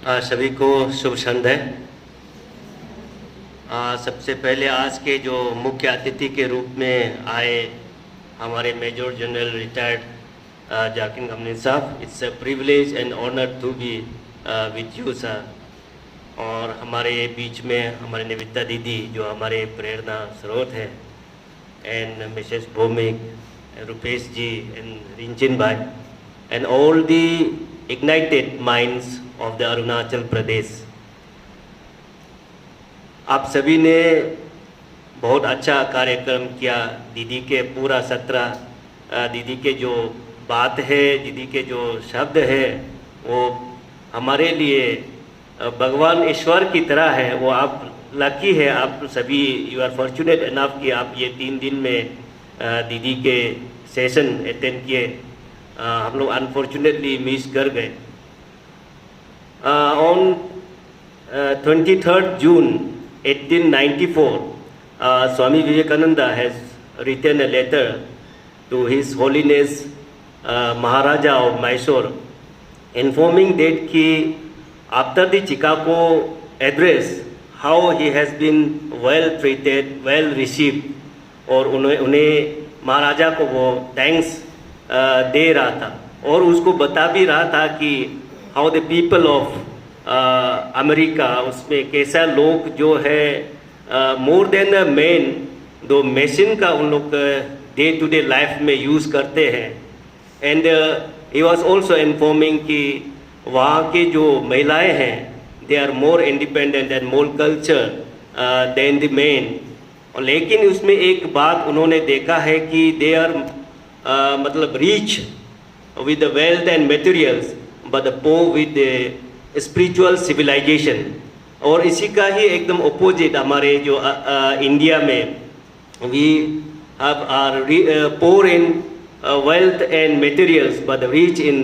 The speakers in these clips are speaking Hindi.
सभी को शुभ संध्या। सबसे पहले आज के जो मुख्य अतिथि के रूप में आए हमारे major general retired Zakir Gamnin साहब, it's a privilege and honour to be with you sir. और हमारे बीच में हमारे निविता दीदी जो हमारे प्रेरणा स्रोत है, and Mrs Bhowmik, Rupesh ji and Rinchin भाई, and all the ignited minds of the Arunachal Pradesh. आप सभी ने बहुत अच्छा कार्यक्रम किया। दीदी के पूरा सत्र, दीदी के जो बात है, दीदी के जो शब्द है, वो हमारे लिए भगवान ईश्वर की तरह है। वो आप लकी है, आप सभी यू आर फॉर्चुनेट इनफ कि आप ये 3 दिन में दीदी के सेशन अटेंड किए। हम लोग अनफॉर्चुनेटली मिस कर गए। On 23rd June 1894, Swami Vivekananda has written a letter to His Holiness Maharaja of Mysore, informing that कि after the Chicago address, how he has been well treated, well received, और उन्हें महाराजा को वो थैंक्स दे रहा था और उसको बता भी रहा था कि how the people of America, उसमें कैसा लोग जो है मोर देन अ मैन, दो मशीन का उन लोग डे टू डे लाइफ में यूज़ करते हैं। And he was also informing कि वहाँ के जो महिलाएं हैं, they are more independent and more culture than the man. लेकिन उसमें एक बात उन्होंने देखा है कि दे आर मतलब rich with the wealth and materials but the poor with the spiritual civilisation. और इसी का ही एकदम अपोजिट हमारे जो इंडिया में we have are poor in wealth and materials but rich in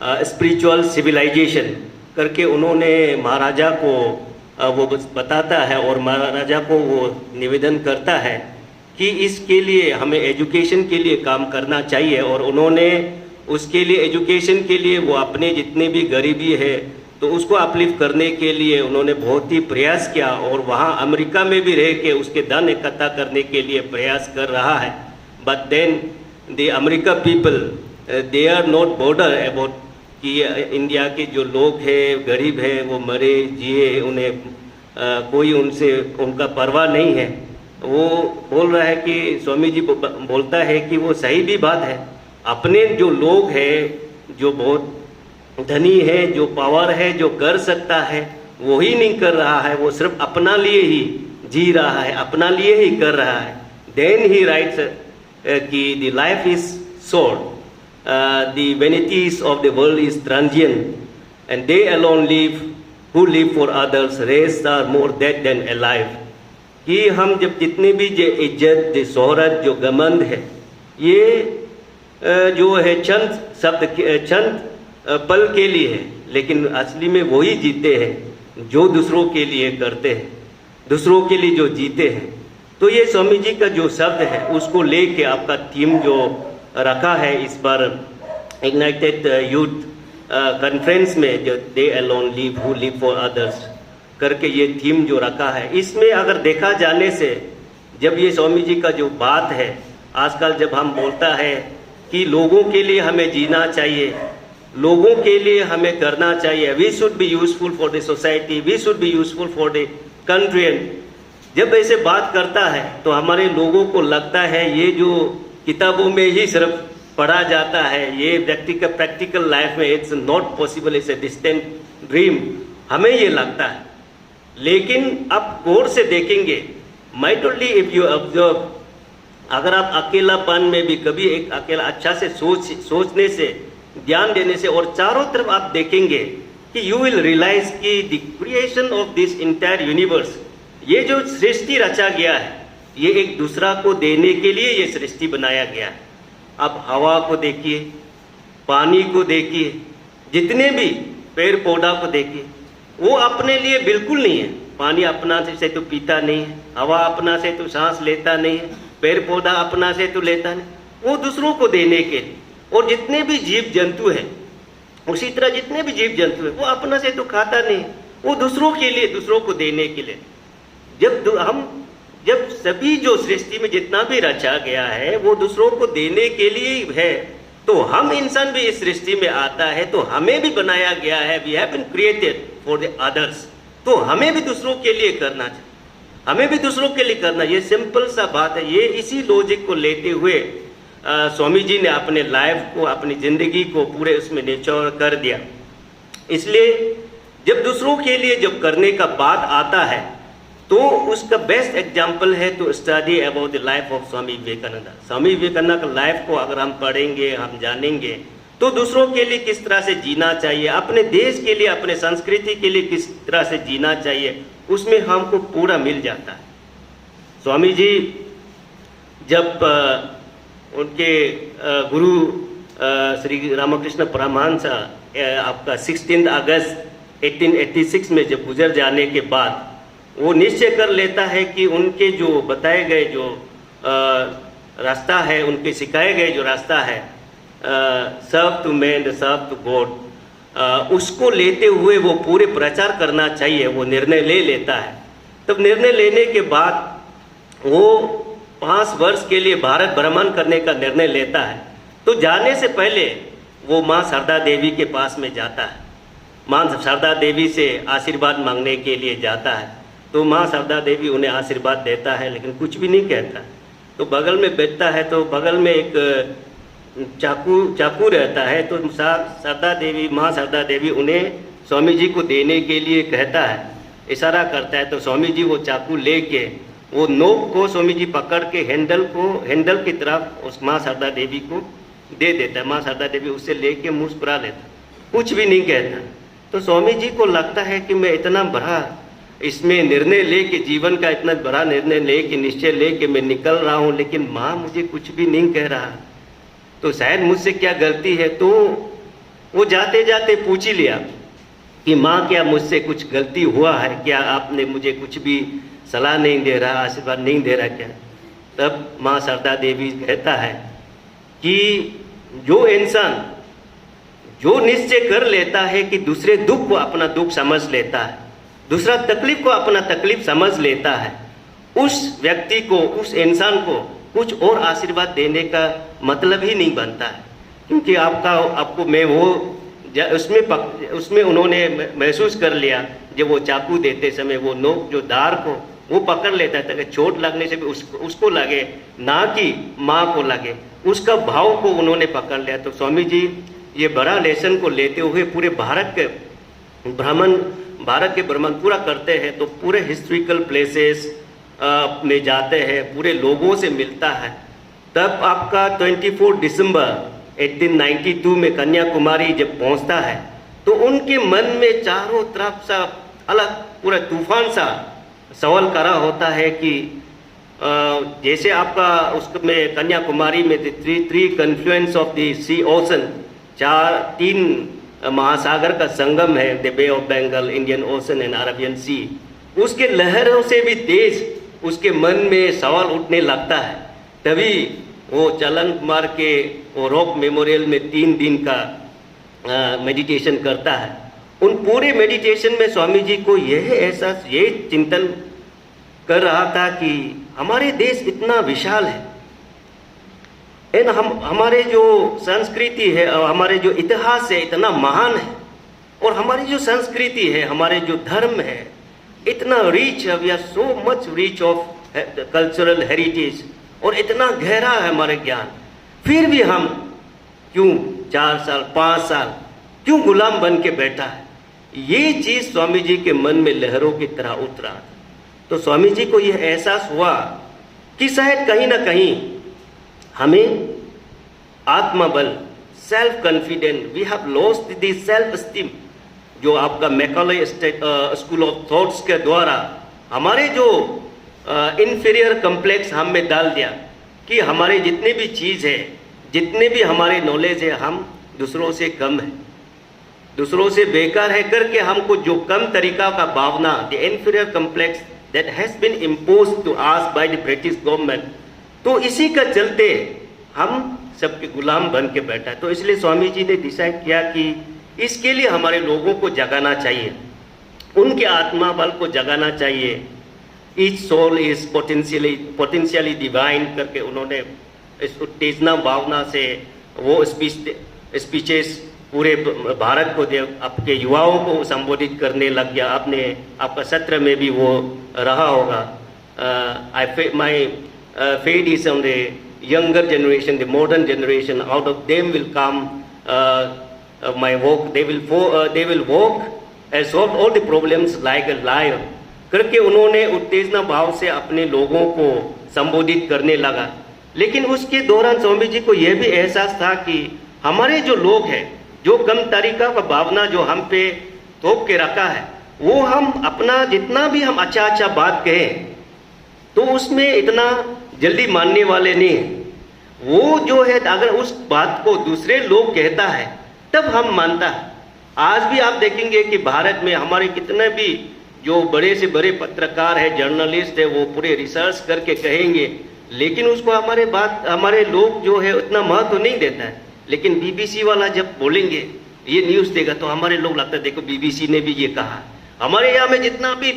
spiritual civilisation करके उन्होंने महाराजा को वो बताता है और महाराजा को वो निवेदन करता है कि इसके लिए हमें एजुकेशन के लिए काम करना चाहिए। और उन्होंने उसके लिए एजुकेशन के लिए वो अपने जितने भी गरीबी है तो उसको अपलिफ्ट करने के लिए उन्होंने बहुत ही प्रयास किया और वहाँ अमेरिका में भी रह के उसके धन इकट्ठा करने के लिए प्रयास कर रहा है। But then the America people they are not bothered about कि इंडिया के जो लोग हैं गरीब है वो मरे जिए, उन्हें कोई उनसे उनका परवाह नहीं है। वो बोल रहा है कि स्वामी जी बोलता है कि वो सही भी बात है। अपने जो लोग हैं जो बहुत धनी है, जो पावर है, जो कर सकता है, वो ही नहीं कर रहा है। वो सिर्फ अपना लिए ही जी रहा है, अपना लिए ही कर रहा है। देन ही राइट्स कि the life is short, the vanities of the world is transient and they alone live who live for others, rest are more dead than alive. कि हम जब जितने भी जो इज्जत, जो शोहरत, जो घमंड है, ये जो है चंद पल के लिए है, लेकिन असली में वही जीते हैं जो दूसरों के लिए करते हैं, दूसरों के लिए जो जीते हैं। तो ये स्वामी जी का जो शब्द है उसको लेके आपका थीम जो रखा है इस बार इग्नाइटेड यूथ कॉन्फ्रेंस में, जो दे alone live who live for others करके ये थीम जो रखा है, इसमें अगर देखा जाने से जब ये स्वामी जी का जो बात है, आजकल जब हम बोलता है कि लोगों के लिए हमें जीना चाहिए, लोगों के लिए हमें करना चाहिए, we should be useful for the society, we should be useful for the country. जब ऐसे बात करता है तो हमारे लोगों को लगता है ये जो किताबों में ही सिर्फ पढ़ा जाता है, ये प्रैक्टिकल लाइफ में it's not possible, it's a distant dream, हमें ये लगता है। लेकिन आप गौर से देखेंगे, माइटली इफ यू ऑब्जर्व, अगर आप अकेलापन में भी कभी एक अकेला अच्छा से सोचने से, ध्यान देने से और चारों तरफ आप देखेंगे कि यू विल रियलाइज कि the creation of this entire universe, ये जो सृष्टि रचा गया है, ये एक दूसरा को देने के लिए ये सृष्टि बनाया गया है। आप हवा को देखिए, पानी को देखिए, जितने भी पेड़ पौधा को देखिए, वो अपने लिए बिल्कुल नहीं है। पानी अपना से तो पीता नहीं है, हवा अपना से तो सांस लेता नहीं है, पेड़ पौधा अपना से तो लेता नहीं, वो दूसरों को देने के लिए। और जितने भी जीव जंतु हैं उसी तरह जितने भी जीव जंतु है वो अपना से तो खाता नहीं, वो दूसरों के लिए, दूसरों को देने के लिए। जब सभी जो सृष्टि में जितना भी रचा गया है वो दूसरों को देने के लिए ही है, तो हम इंसान भी इस सृष्टि में आता है तो हमें भी बनाया गया है, we have been created for the others, तो हमें भी दूसरों के लिए करना चाहिए, हमें भी दूसरों के लिए करना। ये सिंपल सा बात है। ये इसी लॉजिक को लेते हुए स्वामी जी ने अपने लाइफ को, अपनी जिंदगी को पूरे उसमें निचोड़ कर दिया। इसलिए जब दूसरों के लिए जब करने का बात आता है तो उसका बेस्ट एग्जाम्पल है तो study about the life of Swami Vivekananda. Swami Vivekananda का लाइफ को अगर हम पढ़ेंगे, हम जानेंगे तो दूसरों के लिए किस तरह से जीना चाहिए, अपने देश के लिए, अपने संस्कृति के लिए किस तरह से जीना चाहिए, उसमें हमको पूरा मिल जाता है। स्वामी जी जब उनके गुरु श्री रामकृष्ण परमहंस आपका 16 अगस्त 1886 में जब गुजर जाने के बाद वो निश्चय कर लेता है कि उनके जो बताए गए जो रास्ता है, उनके सिखाए गए जो रास्ता है, serve to man serve to God, उसको लेते हुए वो पूरे प्रचार करना चाहिए, वो निर्णय ले लेता है। तब निर्णय लेने के बाद वो 5 वर्ष के लिए भारत भ्रमण करने का निर्णय लेता है। तो जाने से पहले वो माँ शारदा देवी के पास में जाता है, माँ शारदा देवी से आशीर्वाद मांगने के लिए जाता है। तो माँ शारदा देवी उन्हें आशीर्वाद देता है लेकिन कुछ भी नहीं कहता। तो बगल में बैठता है तो बगल में एक चाकू रहता है, तो शारदा देवी, माँ शारदा देवी उन्हें स्वामी जी को देने के लिए कहता है, इशारा करता है। तो स्वामी जी वो चाकू लेके वो नोक को स्वामी जी पकड़ के हैंडल की तरफ उस माँ शारदा देवी को दे देता है। माँ शारदा देवी उससे लेके मुस्कुरा लेता, कुछ भी नहीं कहता। तो स्वामी जी को लगता है कि मैं इतना बड़ा इसमें निर्णय लेके, जीवन का इतना बड़ा निर्णय लेके, निश्चय लेके मैं निकल रहा हूँ, लेकिन माँ मुझे कुछ भी नहीं कह रहा, तो शायद मुझसे क्या गलती है। तो वो जाते जाते पूछ ही लिया कि माँ क्या मुझसे कुछ गलती हुआ है क्या, आपने मुझे कुछ भी सलाह नहीं दे रहा, आशीर्वाद नहीं दे रहा क्या। तब माँ शारदा देवी कहता है कि जो इंसान जो निश्चय कर लेता है कि दूसरे दुख को अपना दुख समझ लेता है, दूसरा तकलीफ को अपना तकलीफ समझ लेता है, उस व्यक्ति को, उस इंसान को कुछ और आशीर्वाद देने का मतलब ही नहीं बनता है। क्योंकि आपको मैं वो उसमें उन्होंने महसूस कर लिया, जब वो चाकू देते समय वो नोक जो धार को वो पकड़ लेता है ताकि चोट लगने से भी उसको लगे, ना कि माँ को लगे, उसका भाव को उन्होंने पकड़ लिया। तो स्वामी जी ये बड़ा लेसन को लेते हुए पूरे भारत के भ्रमण पूरा करते हैं। तो पूरे हिस्ट्रिकल प्लेसेस में जाते हैं, पूरे लोगों से मिलता है। तब आपका 24 दिसंबर 1892 में कन्याकुमारी जब पहुंचता है तो उनके मन में चारों तरफ सा अलग पूरा तूफान सा सवाल करा होता है कि जैसे आपका उसमें कन्याकुमारी में three confluence of the sea ocean, 3 महासागर का संगम है, the bay of Bengal, Indian ocean and Arabian sea. उसके लहरों से भी तेज उसके मन में सवाल उठने लगता है। तभी वो चलन कुमार के वो रॉक मेमोरियल में 3 दिन का मेडिटेशन करता है। उन पूरे मेडिटेशन में स्वामी जी को यह एहसास, ये चिंतन कर रहा था कि हमारे देश इतना विशाल है, एंड हमारे जो संस्कृति है और हमारे जो इतिहास है इतना महान है, और हमारी जो संस्कृति है, हमारे जो धर्म है इतना रिच है, we are so much rich of cultural heritage, और इतना गहरा है हमारे ज्ञान, फिर भी हम क्यों 4 साल 5 साल क्यों गुलाम बन के बैठा है। ये चीज़ स्वामी जी के मन में लहरों की तरह उतरा। तो स्वामी जी को यह एहसास हुआ कि शायद कहीं ना कहीं हमें आत्मबल, self confidence, we have lost the self esteem, जो आपका मैकॉले स्कूल ऑफ थॉट्स के द्वारा हमारे जो इन्फीरियर कम्प्लेक्स हम में डाल दिया कि हमारे जितने भी चीज़ है, जितने भी हमारे नॉलेज है, हम दूसरों से कम है, दूसरों से बेकार है करके हमको जो कम तरीका का भावना, the inferior complex that has been imposed to us by the British government, तो इसी का चलते हम सबके गुलाम बन के बैठा है। तो इसलिए स्वामी जी ने डिसाइड किया कि इसके लिए हमारे लोगों को जगाना चाहिए, उनके आत्मा बल को जगाना चाहिए। Each soul is potentially divine करके उन्होंने इस उत्तेजना भावना से वो स्पीचेस पूरे भारत को आपके युवाओं को संबोधित करने लग गया। आपका सत्र में भी वो रहा होगा। माई faith is on the younger generation, the modern generation. Out of them will come my work. They will walk and solve all the problems like a lion. करके उन्होंने उत्तेजना भाव से अपने लोगों को संबोधित करने लगा। लेकिन उसके दौरान स्वामी जी को यह भी एहसास था कि हमारे जो लोग हैं, जो कम तरीका का भावना जो हम पे थोप के रखा है, वो हम अपना जितना भी हम अच्छा बात कहें तो उसमें इतना जल्दी मानने वाले नहीं है। वो जो है अगर उस बात को दूसरे लोग कहता है तब हम मानता है। आज भी आप देखेंगे कि भारत में हमारे कितने भी जो बड़े से बड़े पत्रकार है, जर्नलिस्ट है, वो पूरे रिसर्च करके कहेंगे, लेकिन उसको हमारे लोग जो है उतना महत्व नहीं देता है। लेकिन बीबीसी वाला जब बोलेंगे, ये न्यूज़ देगा, तो हमारे लोग लगता है देखो बीबीसी ने भी ये कहा। हमारे यहाँ में जितना भी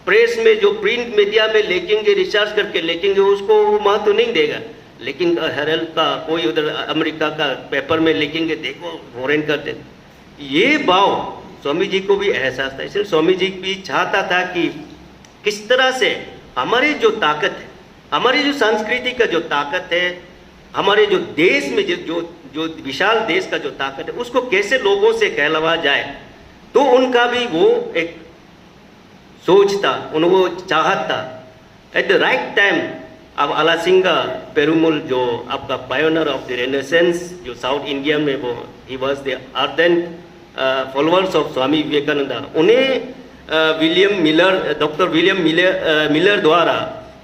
प्रेस में जो प्रिंट मीडिया में लिखेंगे, रिसर्च करके लिखेंगे, उसको वो महत्व नहीं देगा। लेकिन हेरल्ड का कोई उधर अमेरिका का पेपर में लिखेंगे, देखो फॉरेन करते। ये भाव स्वामी जी को भी एहसास था। इसलिए स्वामी जी भी चाहता था कि किस तरह से हमारी जो ताकत है, हमारी जो संस्कृति का जो ताकत है, हमारे जो देश में जो विशाल देश का जो ताकत है, उसको कैसे लोगों से कहलवा जाए। तो उनका भी वो एक सोच था, वो चाहत था। एट द राइट टाइम अब अलासिंगा पेरुमल जो आपका पायोनियर ऑफ द रेनेसेंस जो साउथ इंडिया में वो ही was the ardent followers of Swami Vivekananda, उन्हें डॉक्टर विलियम मिलर द्वारा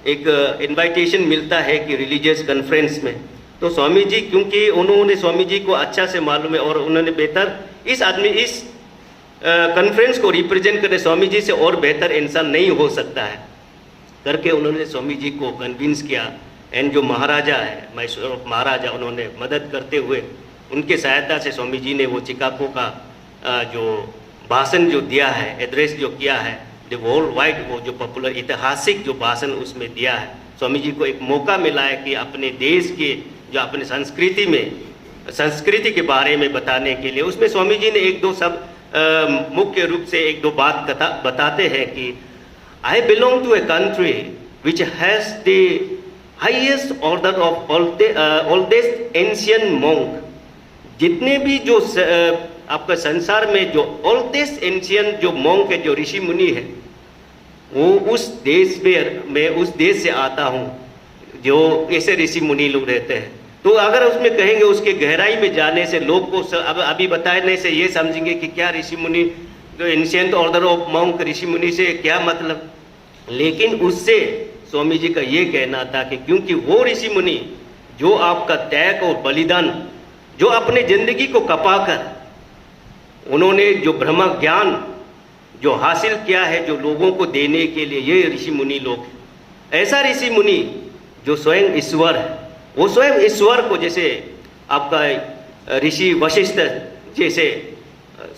एक इनविटेशन मिलता है कि रिलीजियस कॉन्फ्रेंस में। तो स्वामी जी, क्योंकि उन्होंने स्वामी जी को अच्छा से मालूम है और उन्होंने बेहतर इस कॉन्फ्रेंस को रिप्रेजेंट करने स्वामी जी से और बेहतर इंसान नहीं हो सकता है करके उन्होंने स्वामी जी को कन्विंस किया। एंड जो महाराजा है, मैसूर महाराजा, उन्होंने मदद करते हुए उनके सहायता से स्वामी जी ने वो चिकागो का जो भाषण जो दिया है, एड्रेस जो किया है, द वर्ल्ड वाइड, वो जो पॉपुलर ऐतिहासिक जो भाषण उसमें दिया है। स्वामी जी को एक मौका मिला है कि अपने देश के जो अपने संस्कृति के बारे में बताने के लिए, उसमें स्वामी जी ने एक दो सब मुख्य रूप से एक दो बात बताते हैं कि I belong to a country which has the highest order of oldest ancient monk. जितने भी जो आपका संसार में जो ओल्डेस्ट एंशियंट जो मोंक है, जो ऋषि मुनि है, वो उस देश में मैं उस देश से आता हूँ जो ऐसे ऋषि मुनि लोग रहते हैं। तो अगर उसमें कहेंगे, उसके गहराई में जाने से लोग को अभी बताने से ये समझेंगे कि क्या ऋषि मुनि, जो एंशिएंट ऑर्डर ऑफ मॉन्क ऋषि मुनि से क्या मतलब। लेकिन उससे स्वामी जी का ये कहना था कि क्योंकि वो ऋषि मुनि जो आपका त्याग और बलिदान, जो अपने जिंदगी को कपाकर उन्होंने जो ब्रह्म ज्ञान जो हासिल किया है, जो लोगों को देने के लिए, ये ऋषि मुनि लोग। ऐसा ऋषि मुनि जो स्वयं ईश्वर है, वो स्वयं ईश्वर को, जैसे आपका ऋषि वशिष्ठ जैसे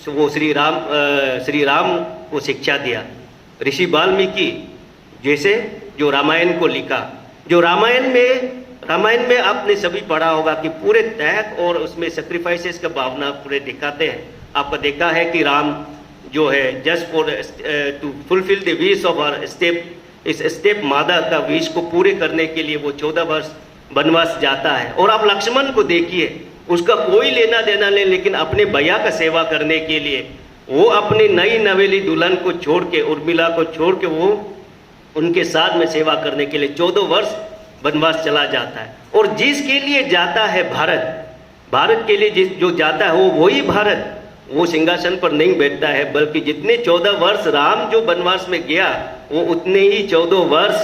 वो श्री राम को शिक्षा दिया, ऋषि वाल्मीकि जैसे जो रामायण को लिखा, जो रामायण में आपने सभी पढ़ा होगा कि पूरे त्याग और उसमें सेक्रीफाइसेस का भावना पूरे दिखाते हैं। आपका देखा है कि राम जो है just for to fulfil the wish of our step mother का विश को पूरे करने के लिए वो 14 वर्ष वनवास जाता है। और आप लक्ष्मण को देखिए, उसका कोई लेना देना नहीं, लेकिन अपने भैया का सेवा करने के लिए वो अपनी नई नवेली दुल्हन को छोड़ के, उर्मिला को छोड़ के, वो उनके साथ में सेवा करने के लिए 14 वर्ष वनवास चला जाता है। और जिसके लिए जाता है भारत के लिए जो जाता है, वो वही भारत, वो सिंहासन पर नहीं बैठता है, बल्कि जितने 14 वर्ष राम जो वनवास में गया, वो उतने ही 14 वर्ष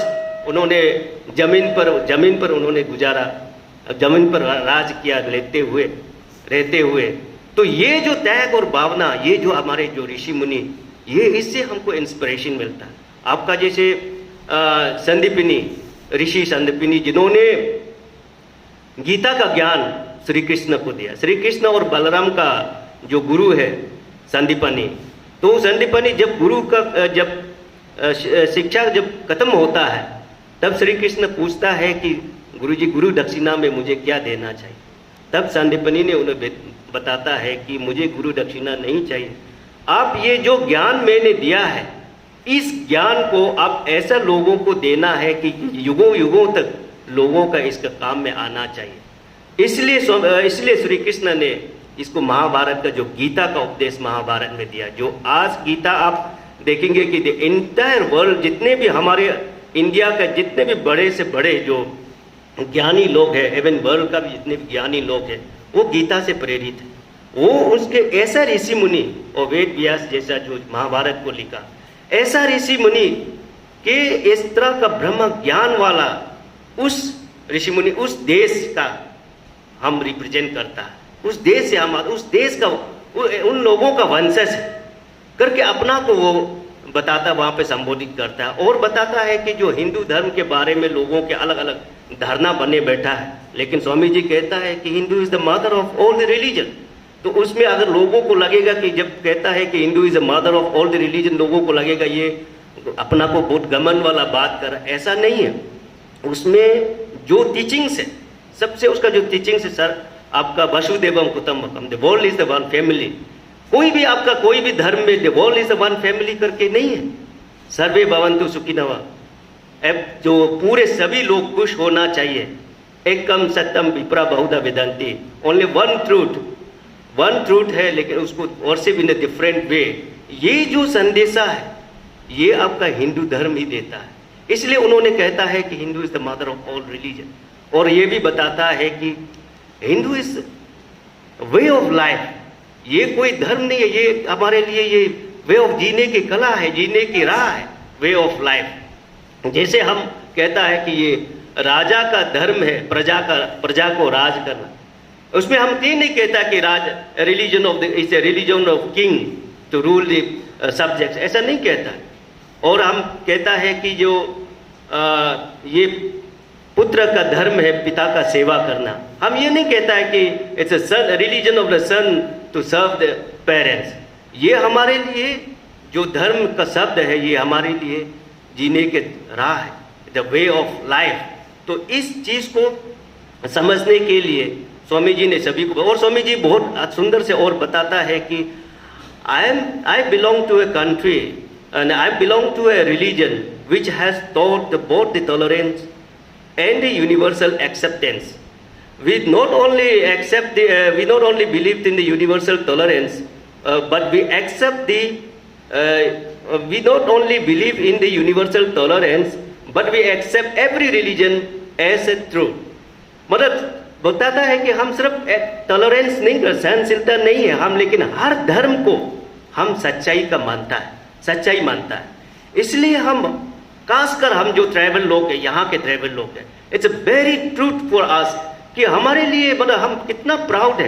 उन्होंने जमीन पर उन्होंने गुजारा, जमीन पर राज किया रहते हुए। तो ये जो त्याग और भावना, ये जो हमारे जो ऋषि मुनि, ये इससे हमको इंस्पिरेशन मिलता है। आपका जैसे ऋषि संदीपिनी, जिन्होंने गीता का ज्ञान श्री कृष्ण को दिया। श्री कृष्ण और बलराम का जो गुरु है, संदीपनी। तो संदीपनी जब गुरु का जब शिक्षा जब खत्म होता है, तब श्री कृष्ण पूछता है कि गुरुजी गुरु दक्षिणा में मुझे क्या देना चाहिए। तब संदीपनी ने उन्हें बताता है कि मुझे गुरु दक्षिणा नहीं चाहिए, आप ये जो ज्ञान मैंने दिया है, इस ज्ञान को आप ऐसा लोगों को देना है कि युगों युगों तक लोगों का इसका काम में आना चाहिए। इसलिए श्री कृष्ण ने इसको महाभारत का जो गीता का उपदेश महाभारत में दिया, जो आज गीता आप देखेंगे कि द एंटायर वर्ल्ड, जितने भी हमारे इंडिया का जितने भी बड़े से बड़े जो ज्ञानी लोग हैं, एवं वर्ल्ड का भी जितने भी ज्ञानी लोग हैं, वो गीता से प्रेरित है। वो उसके ऐसा ऋषि मुनि और वेद व्यास जैसा जो महाभारत को लिखा, ऐसा ऋषि मुनि के इस तरह का ब्रह्म ज्ञान वाला उस ऋषि मुनि उस देश का हम रिप्रेजेंट करता है, उस देश से हम उस देश का उन लोगों का वंशज करके अपना को वो बताता, वहाँ पे संबोधित करता है और बताता है कि जो हिंदू धर्म के बारे में लोगों के अलग अलग धारणा बने बैठा है, लेकिन स्वामी जी कहता है कि Hindu is the mother of all the religion. तो उसमें अगर लोगों को लगेगा कि जब कहता है कि Hindu is the mother of all the religion, लोगों को लगेगा ये अपना को बहुत गमन वाला बात कर, ऐसा नहीं है। उसमें जो टीचिंग्स है, सबसे उसका जो टीचिंग्स है, सर आपका वसुदेवम कुटुंबकम, the world is the one family. कोई भी आपका कोई भी धर्म में the world is the one family करके नहीं है। सर्वे भवन्तु सुखिनः, अब जो पूरे सभी लोग खुश होना चाहिए। एकम सत्यम विप्रा बहुधा वेदांति, ओनली वन ट्रूथ है, लेकिन उसको worship in a different way. ये जो संदेशा है ये आपका हिंदू धर्म ही देता है। इसलिए उन्होंने कहता है कि Hindu is the mother of all religion, और ये भी बताता है कि Hindu is way of life. ये कोई धर्म नहीं है, ये हमारे लिए ये वे ऑफ जीने की कला है, जीने की राह है, वे ऑफ लाइफ। जैसे हम कहता है कि ये राजा का धर्म है प्रजा को राज करना, उसमें हम ये नहीं कहता कि राज religion of the is a religion of king to rule the subjects, ऐसा नहीं कहता है। और हम कहता है कि जो ये पुत्र का धर्म है पिता का सेवा करना, हम ये नहीं कहता है कि it's a son religion of the son to serve the parents. ये हमारे लिए जो धर्म का शब्द है, ये हमारे लिए जीने के राह है, द वे ऑफ लाइफ। तो इस चीज को समझने के लिए स्वामी जी ने सभी को, और स्वामी जी बहुत सुंदर से और बताता है कि I belong to a country and I belong to a religion which has taught both the tolerance and the universal acceptance. We not only believed in the universal tolerance, but we accept the. We not only believe in the universal tolerance, but we accept every religion as a truth. मतलब बताता है कि हम सिर्फ टॉलरेंस नहीं कर, सहनशीलता नहीं है हम, लेकिन हर धर्म को हम सच्चाई का सच्चाई मानता है। इसलिए हम खासकर हम जो ट्राइबल लोग हैं, यहाँ के ट्राइबल लोग हैं, it's a very truth for us कि हमारे लिए मतलब हम कितना प्राउड है।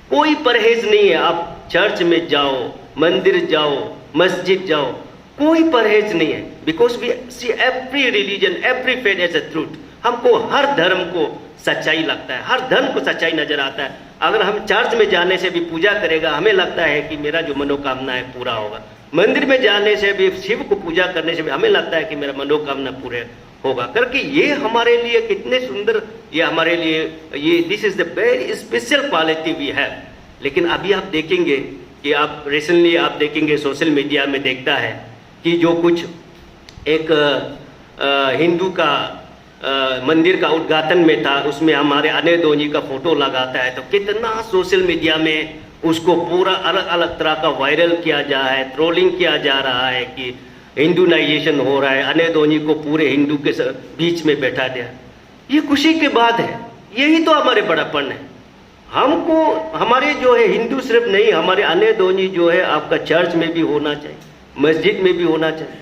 कोई परहेज नहीं है, आप चर्च में जाओ, मंदिर जाओ, मस्जिद जाओ, कोई परहेज नहीं है, because we see every religion every faith as a truth. हमको हर धर्म को सच्चाई लगता है, हर धर्म को सच्चाई नजर आता है। अगर हम चर्च में जाने से भी पूजा करेगा, हमें लगता है कि मेरा जो मनोकामना है पूरा होगा। मंदिर में जाने से भी, शिव को पूजा करने से भी हमें लगता है कि मेरा मनोकामना पूरे होगा करके। ये हमारे लिए कितने सुंदर, ये हमारे लिए ये this is the very special quality we have. लेकिन अभी आप देखेंगे कि आप रिसेंटली आप देखेंगे सोशल मीडिया में देखता है कि जो कुछ एक हिंदू का मंदिर का उद्घाटन में था, उसमें हमारे अनिल धोनी का फोटो लगाता है, तो कितना सोशल मीडिया में उसको पूरा अलग अलग तरह का वायरल किया जा रहा है, ट्रोलिंग किया जा रहा है कि हिंदुनाइजेशन हो रहा है, अनिल धोनी को पूरे हिंदू के बीच में बैठा दिया। ये खुशी की बात है, यही तो हमारे बड़ापन है। हमको हमारे जो है हिंदू सिर्फ नहीं, हमारे अनिल धोनी जो है आपका चर्च में भी होना चाहिए, मस्जिद में भी होना चाहिए।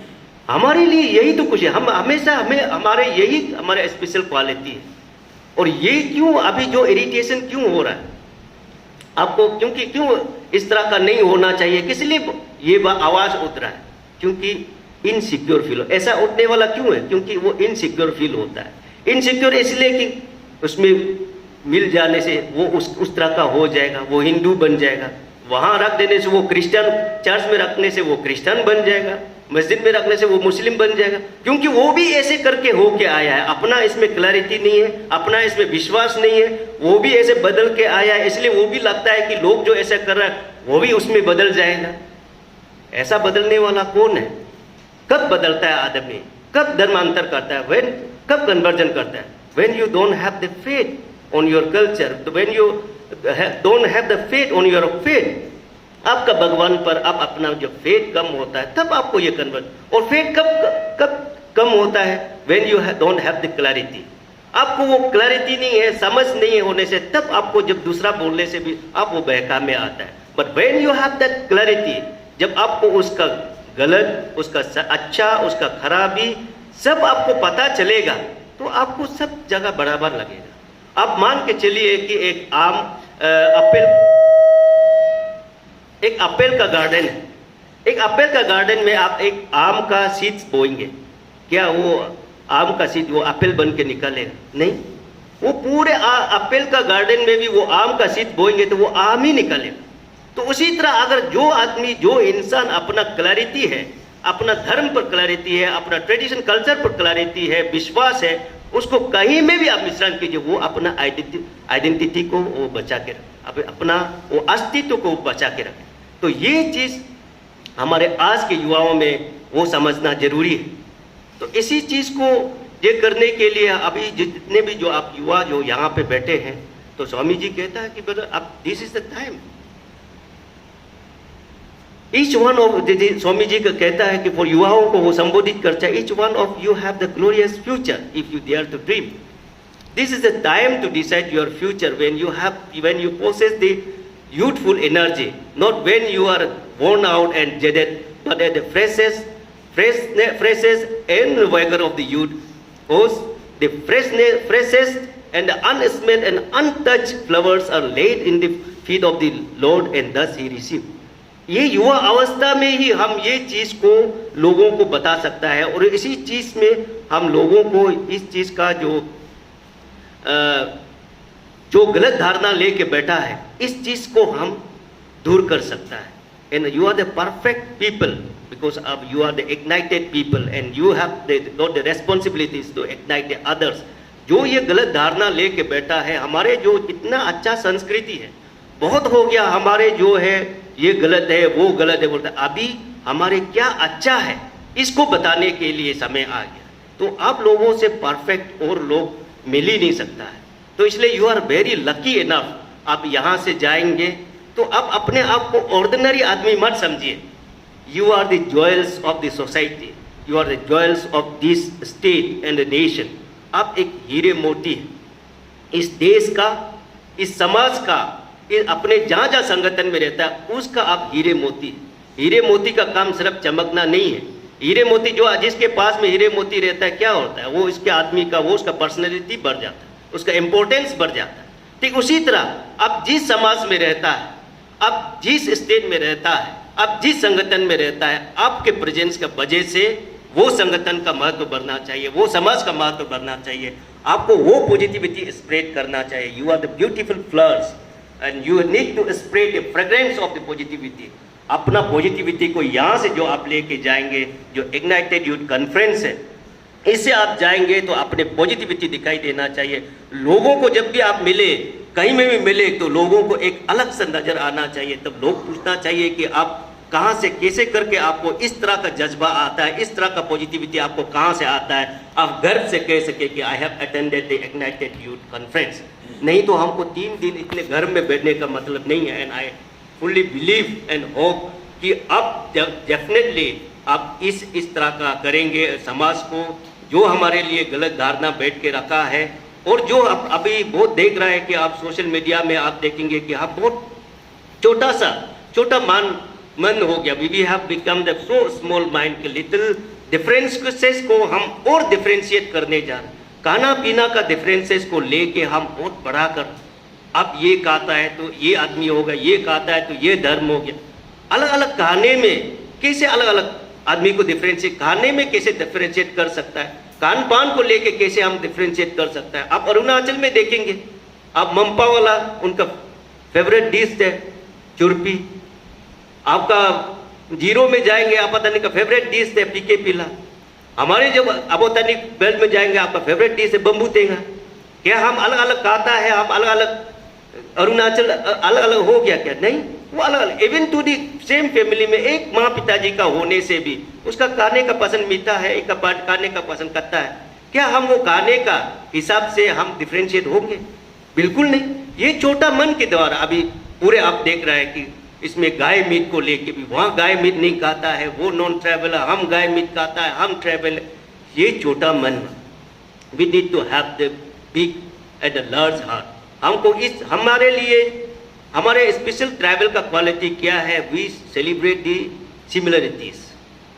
हमारे लिए यही तो खुशी है। हम हमेशा हमारे यही हमारे स्पेशल क्वालिटी है। और ये क्यों अभी जो इरिटेशन क्यों हो रहा है आपको, क्योंकि क्यों इस तरह का नहीं होना चाहिए, किस लिए ये आवाज उठ रहा है? क्योंकि इनसिक्योर फील हो। ऐसा उठने वाला क्यों है? क्योंकि वो इनसिक्योर फील होता है। इनसिक्योर इसलिए कि उसमें मिल जाने से वो उस तरह का हो जाएगा, वो हिंदू बन जाएगा, वहाँ रख देने से वो क्रिश्चियन, चर्च में रखने से वो क्रिश्चियन बन जाएगा, मस्जिद में रखने से वो मुस्लिम बन जाएगा, क्योंकि वो भी ऐसे करके होके आया है। अपना इसमें क्लैरिटी नहीं है, अपना इसमें विश्वास नहीं है, वो भी ऐसे बदल के आया है, इसलिए वो भी लगता है कि लोग जो ऐसा कर रहा है वो भी उसमें बदल जाएगा। ऐसा बदलने वाला कौन है? कब बदलता है आदमी? कब धर्मांतर करता है? व्हेन, कब कन्वर्जन करता है? When you don't have the faith on your culture, when you don't have the faith on your faith, आपका भगवान पर आप अपना जो फेथ कम होता है तब आपको ये कन्वर्ट। और फेथ कब कम होता है? When you don't have the clarity. आपको वो क्लैरिटी नहीं है, समझ नहीं है होने से, तब आपको जब दूसरा बोलने से भी आप वो बहका में आता है। But when you have that clarity, जब आपको उसका गलत, उसका अच्छा, उसका खराबी सब आपको पता चलेगा, तो आपको सब जगह बराबर लगेगा। आप मान के चलिए कि एक एप्पल का गार्डन है। एक एप्पल का गार्डन में आप एक आम का सीड्स बोएंगे, क्या वो आम का सीड वो एप्पल बन के निकलेगा? नहीं, वो पूरे एप्पल का गार्डन में भी वो आम का सीड बोएंगे तो वो आम ही निकलेगा। तो उसी तरह अगर जो आदमी, जो इंसान अपना क्लैरिटी है, अपना धर्म पर क्लैरिटी है, अपना ट्रेडिशन कल्चर पर क्लैरिटी है, विश्वास है, उसको कहीं में भी आप मिश्रण कीजिए, वो अपना आइडेंटिटी को वो बचा के रखे, अपना वो अस्तित्व को बचा के रखे। तो ये चीज हमारे आज के युवाओं में वो समझना जरूरी है। तो इसी चीज को ये करने के लिए अभी जितने भी जो आप युवा जो यहाँ पे बैठे हैं, तो स्वामी जी कहता है कि ब्रदर अब this is the time. Each one of, Swami ji का कहता है कि फॉर युवाओं को वो संबोधित करता है, each one of you have the glorious future if you dare to dream. This is the time to decide your future when you possess the youthful energy, not when you are worn out and jaded, but at the freshest and vigor of the youth, whose the freshest and the unsmelled and untouched flowers are laid in the feet of the Lord, and thus he received. ये युवा अवस्था में ही हम ये चीज को लोगों को बता सकता है, और इसी चीज में हम लोगों को इस चीज का जो गलत धारणा लेके बैठा है, इस चीज को हम दूर कर सकता है। And you are the perfect people because अब you are the ignited people and you have the responsibilities to ignite the others. जो ये गलत धारणा लेके बैठा है, हमारे जो इतना अच्छा संस्कृति है, बहुत हो गया हमारे जो है ये गलत है वो गलत है बोलता है, अभी हमारे क्या अच्छा है इसको बताने के लिए समय आ गया। तो आप लोगों से परफेक्ट और लोग मिल ही नहीं सकता है। तो इसलिए you are very lucky enough, आप यहाँ से जाएंगे तो आप अपने आप को ऑर्डिनरी आदमी मत समझिए। You are the jewels of the society, you are the jewels of this state and the nation. आप एक हीरे मोती हैं इस देश का, इस समाज का, अपने जहाँ जहाँ संगठन में रहता है उसका आप हीरे मोती हैं। हीरे मोती का काम सिर्फ चमकना नहीं है। हीरे मोती जो जिसके पास में हीरे मोती रहता है क्या होता है, वो इसके आदमी का, वो उसका पर्सनैलिटी बढ़ जाता है, उसका इंपॉर्टेंस बढ़ जाता है। ठीक उसी तरह अब जिस समाज में रहता है, अब जिस स्टेट में रहता है, अब जिस संगठन में रहता है, आपके प्रेजेंस का वजह से वो संगठन का महत्व बढ़ना चाहिए, वो समाज का महत्व बढ़ना चाहिए, आपको वो पॉजिटिविटी स्प्रेड करना चाहिए। You are the beautiful flowers and you need to spread the fragrance of the positivity. अपना पॉजिटिविटी को यहाँ से जो आप लेके जाएंगे, जो इग्नाइटेड यूथ कॉन्फ्रेंस है, इससे आप जाएंगे तो अपने पॉजिटिविटी दिखाई देना चाहिए। लोगों को जब भी आप मिले, कहीं में भी मिले, तो लोगों को एक अलग सा नजर आना चाहिए। तब लोग पूछना चाहिए कि आप कहाँ से, कैसे करके आपको इस तरह का जज्बा आता है, इस तरह का पॉजिटिविटी आपको कहाँ से आता है। आप गर्व से कह सके कि I have attended the ignited youth conference. नहीं तो हमको 3 दिन इतने घर में बैठने का मतलब नहीं है। And I fully believe and hope कि अब डेफिनेटली आप इस तरह का करेंगे। समाज को जो हमारे लिए गलत धारणा बैठ के रखा है, और जो अभी बहुत देख रहा है कि आप सोशल मीडिया में आप देखेंगे कि आप बहुत छोटा मन हो गया। We have become the so small mind के लिटिल डिफरेंसेस को हम और डिफरेंशिएट करने जा रहे हैं। खाना पीना का डिफरेंसेस को लेके हम बहुत बढ़ाकर, अब ये कहता है तो ये आदमी होगा, ये कहता है तो ये धर्म हो गया। अलग अलग खाने में कैसे अलग अलग आदमी को डिफरेंशिएट, खाने में कैसे डिफरेंशिएट कर सकता है, खान पान को लेके कैसे हम डिफरेंशिएट कर सकता है। आप अरुणाचल में देखेंगे, आप मम्पा वाला उनका फेवरेट डिश है चुरपी, आपका जीरो में जाएंगे आप पता नहीं का फेवरेट डिश है पीके पिला। हमारे जब अबोतानिक बेल्ट में जाएंगे आपका फेवरेट डिश है बम्बू तेंगा। क्या हम अलग अलग खाता है, हम अलग अलग अरुणाचल अलग अलग हो गया क्या? नहीं, वो अलग अलग। Even to the same family में एक माँ पिताजी का होने से भी उसका खाने का पसंद मीठा है, एक का खाने का पसंद कत्ता है। क्या हम वो खाने का हिसाब से हम डिफ्रेंशिएट होंगे? बिल्कुल नहीं। ये छोटा मन के द्वारा अभी पूरे आप देख रहे हैं कि इसमें गाय मीट को लेके भी वहाँ गाय मीट नहीं खाता है, वो नॉन ट्रैवलर, हम गाय मीट खाता है, हम ट्रैवलर। ये छोटा मन, we need to have the big and the large heart. हमको इस हमारे लिए हमारे स्पेशल ट्रैवल का क्वालिटी क्या है? We celebrate the similarities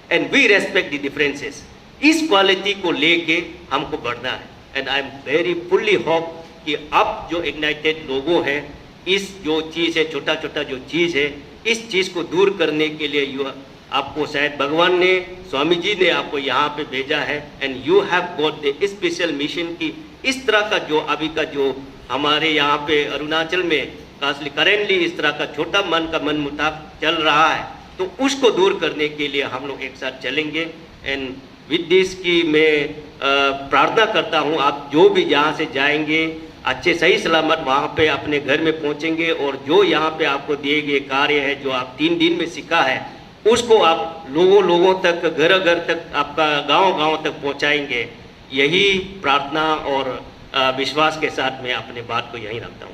and we respect the differences. इस क्वालिटी को लेके हमको बढ़ना है। And I am very fully hope कि अब जो इग्नाइटेड लोगों हैं, इस जो चीज़ है, छोटा छोटा जो चीज़ है, इस चीज़ को दूर करने के लिए आपको शायद भगवान ने, स्वामी जी ने आपको यहाँ पे भेजा है। And you have got the special mission की इस तरह का जो अभी का जो हमारे यहाँ पे अरुणाचल में करेंटली इस तरह का छोटा मन का मन मुताब चल रहा है, तो उसको दूर करने के लिए हम लोग एक साथ चलेंगे। एंड विद दिस की मैं प्रार्थना करता हूँ आप जो भी यहाँ से जाएंगे अच्छे सही सलामत वहाँ पे अपने घर में पहुँचेंगे, और जो यहाँ पे आपको दिए गए कार्य है जो आप 3 दिन में सीखा है उसको आप लोगों तक, घर घर तक, आपका गांव तक पहुँचाएंगे। यही प्रार्थना और विश्वास के साथ मैं अपने बात को यहीं रखता हूँ।